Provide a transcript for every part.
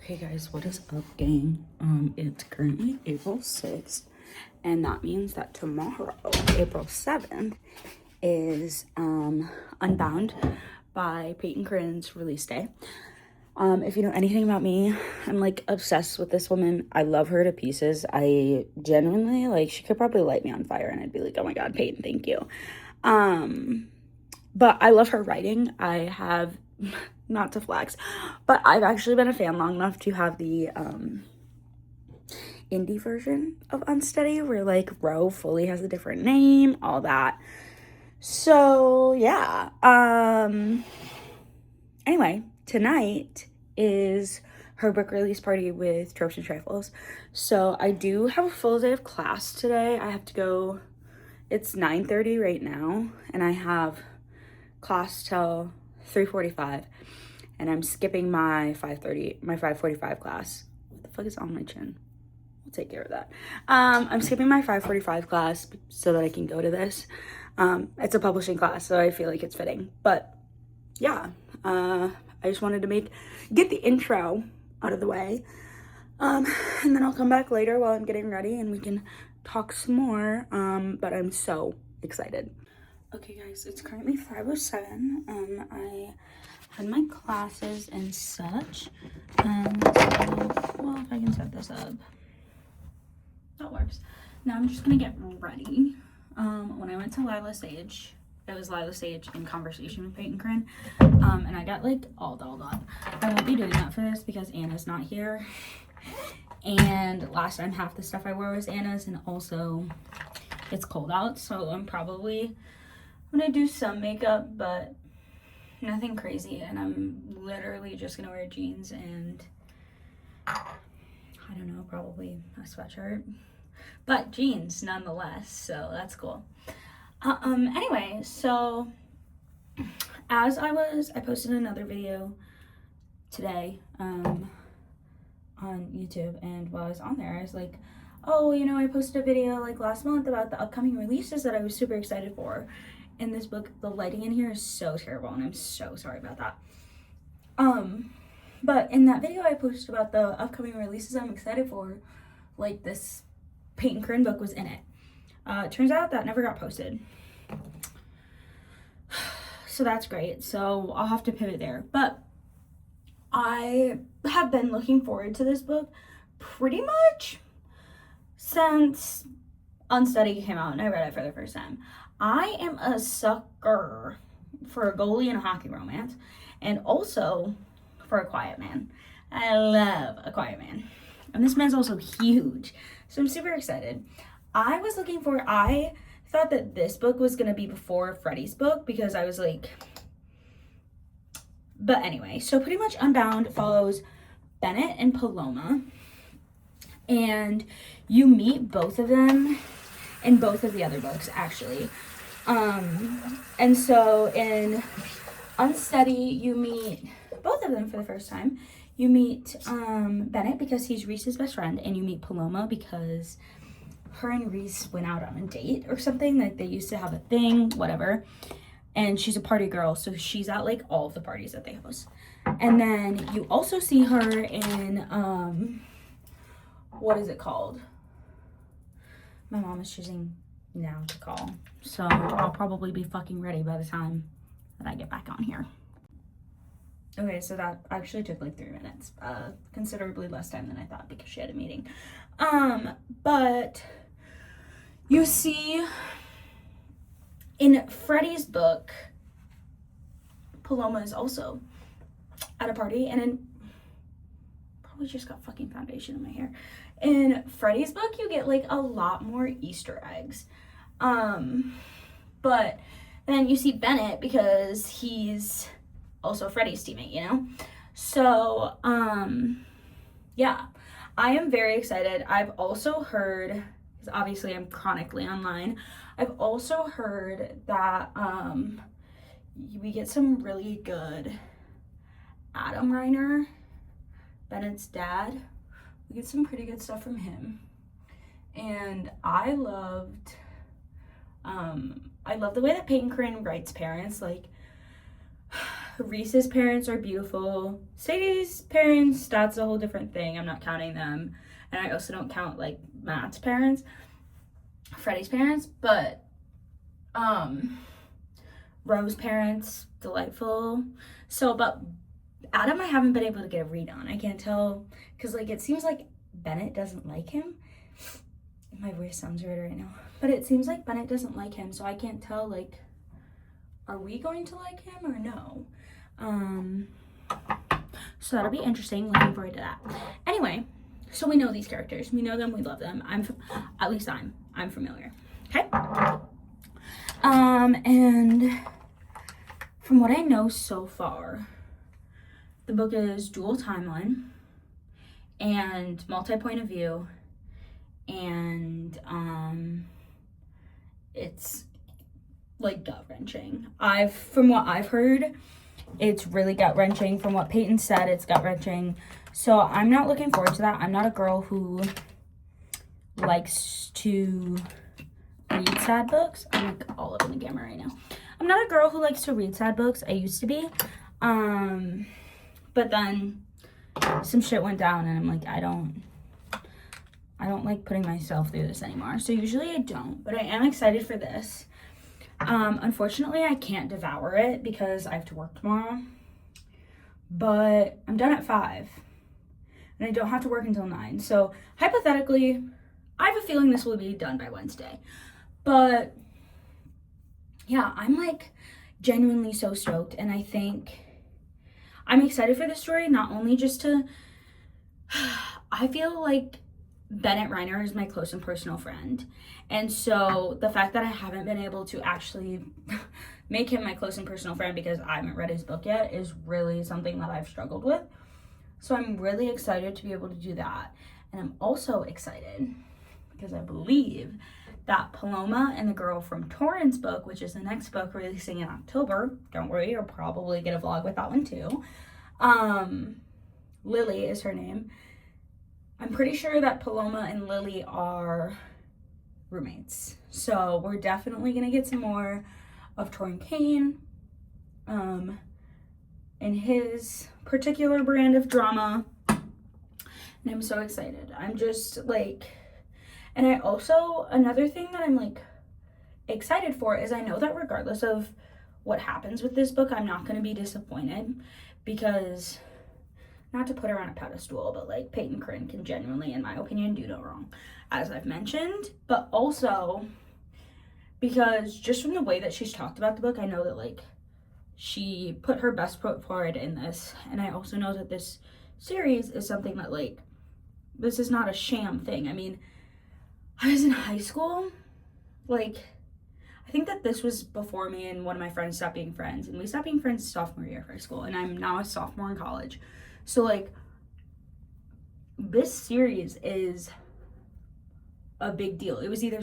Okay guys, what is up gang? It's currently April 6th, and that means that tomorrow, April 7th, is Unbound by Peyton Corinne's release day. If you know anything about me, I'm like obsessed with this woman. I love her to pieces. I genuinely, like, she could probably light me on fire and I'd be like, oh my god, Peyton, thank you. But I love her writing. I have, not to flex, but I've actually been a fan long enough to have the indie version of Unsteady, where like Ro fully has a different name, all that. So yeah. Anyway, tonight is her book release party with Tropes and Trifles. So I do have a full day of class today. I have to go, it's 9:30 right now, and I have class till 3:45, and I'm skipping my 5:45 class. What the fuck is on my chin? We'll take care of that. I'm skipping my 5:45 class so that I can go to this. It's a publishing class, so I feel like it's fitting. But yeah, I just wanted to get the intro out of the way. And then I'll come back later while I'm getting ready and we can talk some more. But I'm so excited. Okay guys, it's currently 5:07. I had my classes and such. Well, if I can set this up. That works. Now I'm just gonna get ready. When I went to Lila Sage, it was Lila Sage in conversation with Peyton Corinne. And I got like all dolled up. I won't be doing that for this because Anna's not here. And last time half the stuff I wore was Anna's, and also it's cold out, so I'm probably gonna do some makeup, but nothing crazy. And I'm literally just gonna wear jeans and I don't know, probably a sweatshirt, but jeans nonetheless, so that's cool. Anyway, so as I posted another video today on YouTube, and while I was on there, I was like, oh, you know, I posted a video like last month about the upcoming releases that I was super excited for. In this book, the lighting in here is so terrible, and I'm so sorry about that. But in that video I posted about the upcoming releases I'm excited for, like this Peyton Corinne book was in it. Turns out that never got posted. So that's great. So I'll have to pivot there. But I have been looking forward to this book pretty much since Unsteady came out and I read it for the first time. I am a sucker for a goalie and a hockey romance, and also for a quiet man. I love a quiet man. And this man's also huge, so I'm super excited. I thought that this book was gonna be before Freddie's book because I was like, but anyway, so pretty much Unbound follows Bennett and Paloma, and you meet both of them in both of the other books, actually. And so in Unsteady, you meet both of them for the first time. You meet Bennett because he's Reese's best friend, and you meet Paloma because her and Reese went out on a date or something. Like, they used to have a thing, whatever. And she's a party girl, so she's at like all of the parties that they host. And then you also see her in what is it called? My mom is choosing now to call, so I'll probably be fucking ready by the time that I get back on here. Okay, so that actually took like 3 minutes, considerably less time than I thought because she had a meeting. But you see in Freddie's book, Paloma is also at a party, and in probably just got fucking foundation in my hair. In Freddie's book, you get like a lot more Easter eggs. But then you see Bennett because he's also Freddie's teammate, you know? So, yeah, I am very excited. I've also heard, because obviously I'm chronically online, I've also heard that we get some really good Adam Reiner, Bennett's dad. We get some pretty good stuff from him. And I loved the way that Peyton Corinne writes parents. Like, Reese's parents are beautiful. Sadie's parents, that's a whole different thing. I'm not counting them. And I also don't count like Matt's parents, Freddie's parents, but Rose's parents, delightful. So, but Adam, I haven't been able to get a read on. I can't tell, because like it seems like Bennett doesn't like him. My voice sounds weird right now, but it seems like Bennett doesn't like him, so I can't tell, like, are we going to like him or no? So that'll be interesting. Looking forward to that. Anyway, so we know these characters. We know them. We love them. At least I'm familiar. Okay. And from what I know so far, the book is dual timeline and multi-point of view, and it's like gut-wrenching. From what I've heard, it's really gut-wrenching. From what Peyton said, it's gut-wrenching. So I'm not looking forward to that. I'm not a girl who likes to read sad books. I'm like all up in the camera right now. I'm not a girl who likes to read sad books. I used to be. But then some shit went down and I'm like, I don't like putting myself through this anymore. So usually I don't, but I am excited for this. Unfortunately, I can't devour it because I have to work tomorrow. But I'm done at 5. And I don't have to work until 9. So hypothetically, I have a feeling this will be done by Wednesday. But yeah, I'm like genuinely so stoked. And I think I'm excited for this story, not only just to, I feel like Bennett Reiner is my close and personal friend. And so the fact that I haven't been able to actually make him my close and personal friend because I haven't read his book yet is really something that I've struggled with. So I'm really excited to be able to do that. And I'm also excited because I believe that Paloma and the Girl from Torrance book, which is the next book releasing in October, don't worry, you'll probably get a vlog with that one too. Lily is her name. I'm pretty sure that Paloma and Lily are roommates. So we're definitely going to get some more of Torrin Kane and his particular brand of drama. And I'm so excited. I'm just like, and I also, another thing that I'm like excited for is I know that regardless of what happens with this book, I'm not going to be disappointed because, not to put her on a pedestal, but like Peyton Crinn can genuinely, in my opinion, do no wrong, as I've mentioned, but also because just from the way that she's talked about the book, I know that like she put her best foot forward in this. And I also know that this series is something that like, this is not a sham thing. I mean, I was in high school, like, I think that this was before me and one of my friends stopped being friends, and we stopped being friends sophomore year of high school, and I'm now a sophomore in college. So like, this series is a big deal. It was either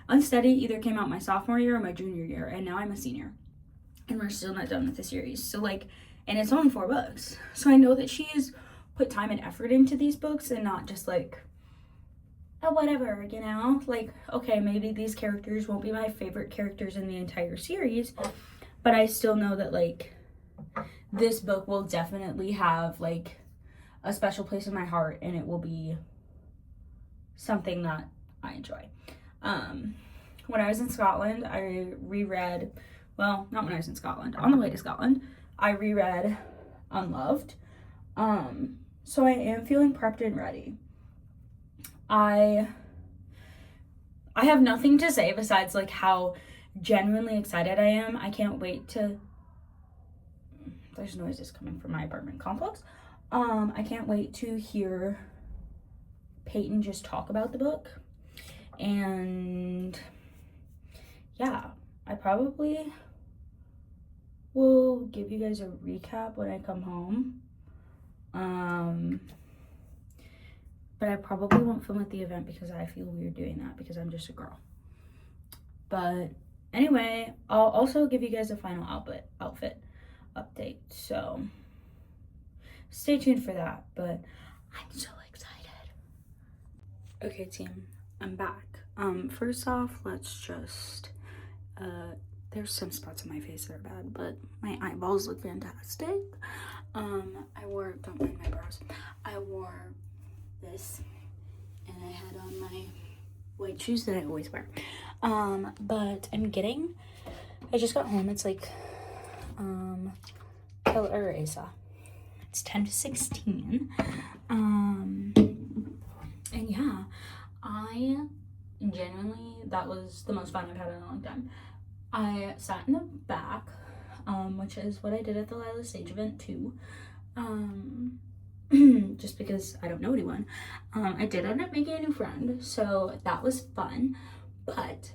Unsteady either came out my sophomore year or my junior year, and now I'm a senior, and we're still not done with the series. So like, and it's only 4 books. So I know that she's put time and effort into these books and not just like, oh, whatever, you know? Like, okay, maybe these characters won't be my favorite characters in the entire series, but I still know that like, this book will definitely have like a special place in my heart, and it will be something that I enjoy. When I was in Scotland, I reread, well, not when I was in Scotland, on the way to Scotland, I reread Unloved. So I am feeling prepped and ready. I have nothing to say besides like how genuinely excited I am. I can't wait to, there's noises coming from my apartment complex. I can't wait to hear Peyton just talk about the book. And yeah, I probably will give you guys a recap when I come home. But I probably won't film at the event because I feel weird doing that because I'm just a girl. But anyway, I'll also give you guys a final outfit update. So stay tuned for that. But I'm so excited. Okay, team, I'm back. First off, let's just there's some spots on my face that are bad, but my eyeballs look fantastic. Don't mind my brows. I wore this, and I had on my white shoes that I always wear. But I just got home. It's like, Asa. It's 10 to 16. And yeah, I genuinely, that was the most fun I've had in a long time. I sat in the back, which is what I did at the Lila Stage event too. Just because I don't know anyone. I did end up making a new friend, so that was fun. But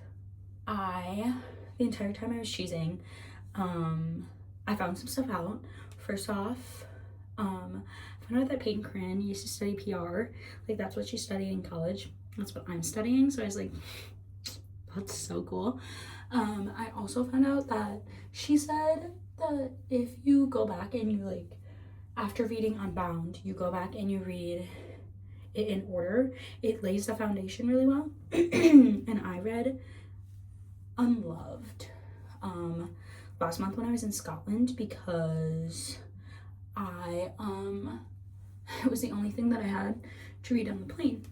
the entire time I was choosing, I found some stuff out. First off, I found out that Peyton Corinne used to study PR. Like, that's what she studied in college. That's what I'm studying. So I was like, that's so cool. I also found out that she said that if you go back and you, like, after reading Unbound, you go back and you read it in order, it lays the foundation really well. And I read Unloved last month when I was in Scotland, because it was the only thing that I had to read on the plane.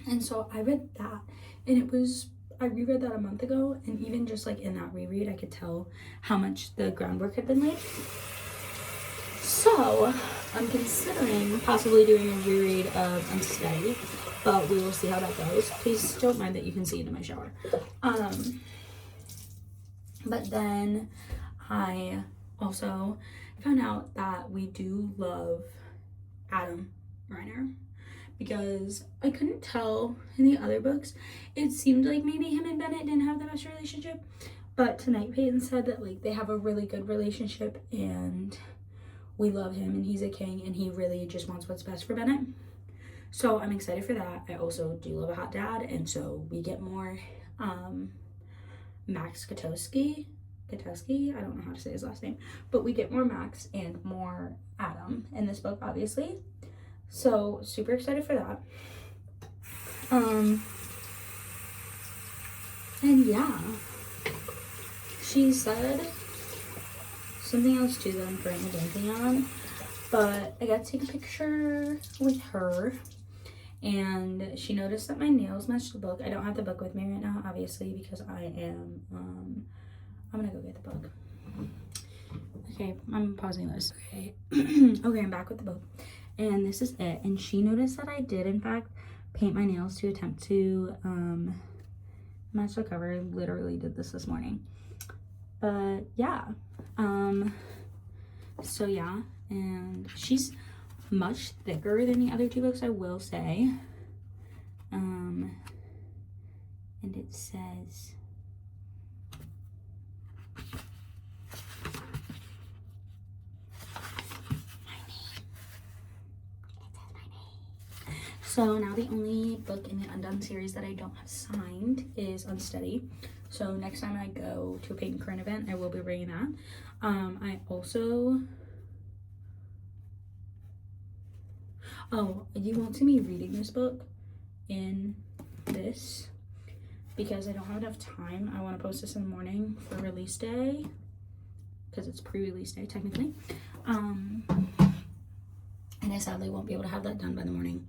And so I read that, and I reread that a month ago, and even just like in that reread, I could tell how much the groundwork had been laid. So I'm considering possibly doing a reread of Unsteady, but we will see how that goes. Please don't mind that you can see into my shower. But then I also found out that we do love Adam Reiner, because I couldn't tell in the other books. It seemed like maybe him and Bennett didn't have the best relationship, but tonight Peyton said that like they have a really good relationship, and we love him, and he's a king, and he really just wants what's best for Bennett. So I'm excited for that. I also do love a hot dad, and so we get more Max Katowski, I don't know how to say his last name, but we get more Max and more Adam in this book, obviously. So super excited for that. And yeah, she said something else too that I'm currently blanking on, but I got to take a picture with her, and she noticed that my nails matched the book. I don't have the book with me right now, obviously, because I am I'm gonna go get the book. Okay, I'm pausing this. Okay. Okay, I'm back with the book, and this is it. And she noticed that I did in fact paint my nails to attempt to match the cover. I literally did this morning, but yeah. So yeah, and she's much thicker than the other two books, I will say. And it says, so now the only book in the Undone series that I don't have signed is Unsteady. So next time I go to a Peyton Corinne event, I will be bringing that. I also, you won't see me reading this book in this because I don't have enough time. I want to post this in the morning for release day, because it's pre-release day technically. And I sadly won't be able to have that done by the morning.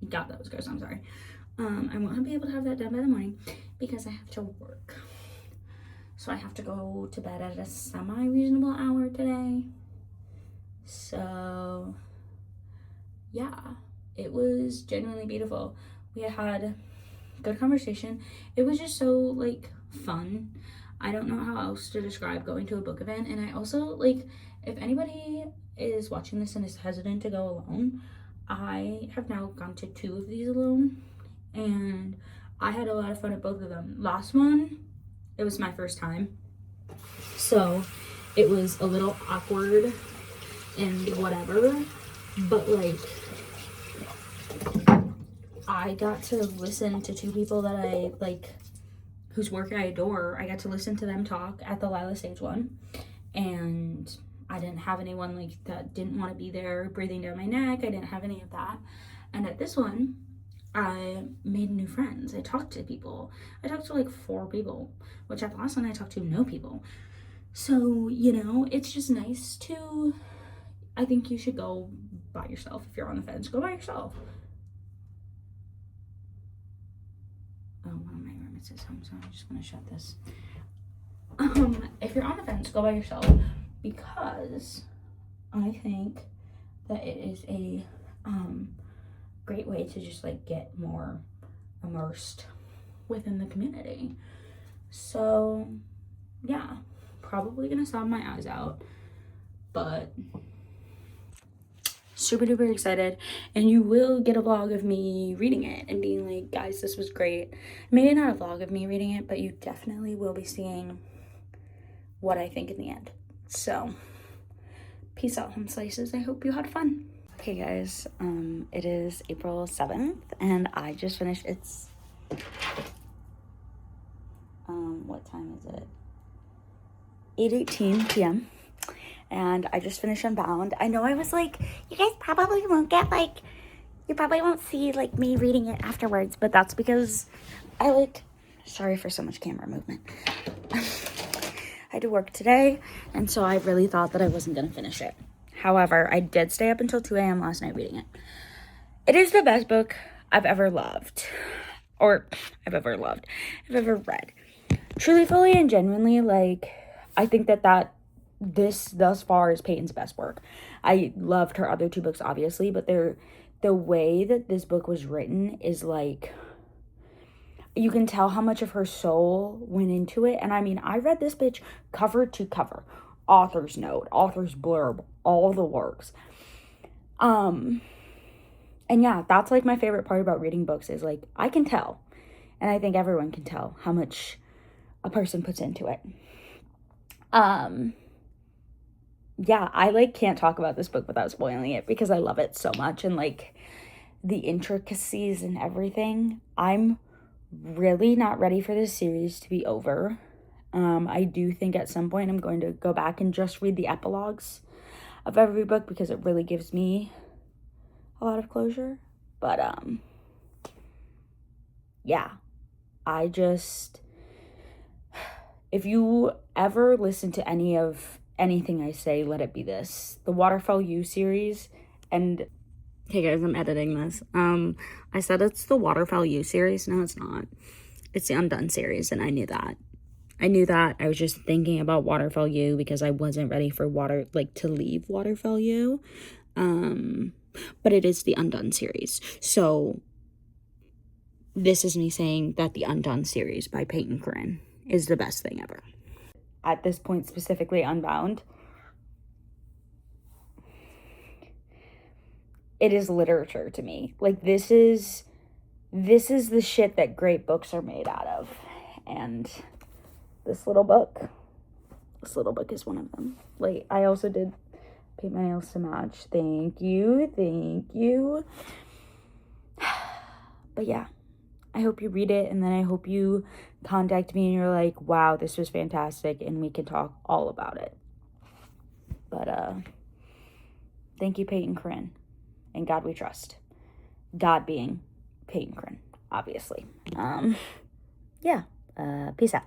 God, that was gross, I'm sorry. I won't be able to have that done by the morning because I have to work. So I have to go to bed at a semi-reasonable hour today. So yeah, it was genuinely beautiful. We had good conversation. It was just so like fun. I don't know how else to describe going to a book event. And I also, like, if anybody is watching this and is hesitant to go alone, I have now gone to 2 of these alone, and I had a lot of fun at both of them. Last one, it was my first time, so it was a little awkward and whatever, but like I got to listen to 2 people that I like, whose work I adore. I got to listen to them talk at the Lila Stage one, and I didn't have anyone like that didn't want to be there breathing down my neck. I didn't have any of that. And at this one, I made new friends. I talked to people. I talked to like 4 people, which at the last one I talked to no people. So, you know, it's just nice to, I think you should go by yourself. If you're on the fence, go by yourself. Oh, one of my roommates is home, so I'm just gonna shut this. If you're on the fence, go by yourself, because I think that it is a great way to just like get more immersed within the community. So yeah, probably gonna sob my eyes out, but super duper excited. And you will get a vlog of me reading it and being like, guys, this was great. Maybe not a vlog of me reading it, but you definitely will be seeing what I think in the end. So peace out, home slices. I hope you had fun. Okay guys, it is April 7th and I just finished, what time is it? 8:18 p.m. and I just finished Unbound. I know I was like, you guys probably won't get like, you probably won't see like me reading it afterwards, but that's because I like, sorry for so much camera movement. I had to work today, and so I really thought that I wasn't gonna finish it. However, I did stay up until 2 a.m. last night reading it. It is the best book I've ever loved, I've ever read. Truly, fully, and genuinely, like, I think that this thus far is Peyton's best work. I loved her other 2 books, obviously, but the way that this book was written is like, you can tell how much of her soul went into it. And I mean, I read this bitch cover to cover, author's note, author's blurb, all the works. And yeah, that's like my favorite part about reading books is like, I can tell, and I think everyone can tell how much a person puts into it. Yeah, I like can't talk about this book without spoiling it because I love it so much, and like the intricacies and everything. I'm really not ready for this series to be over. I do think at some point I'm going to go back and just read the epilogues of every book because it really gives me a lot of closure. But yeah, I just, if you ever listen to anything I say, let it be this. The Waterfall U series, and hey guys, I'm editing this. I said it's the Waterfall U series. No, it's not. It's the Undone series, and I knew that. I was just thinking about Waterfall U because I wasn't ready for to leave Waterfall U. But it is the Undone series. So this is me saying that the Undone series by Peyton Corinne is the best thing ever. At this point, specifically Unbound, it is literature to me. Like, this is the shit that great books are made out of. And this little book is one of them. Like, I also did paint my nails to match. Thank you. But yeah, I hope you read it, and then I hope you contact me and you're like, wow, this was fantastic, and we can talk all about it. But thank you, Peyton Corinne, and God we trust. God being Peyton Corinne, obviously. Yeah, peace out.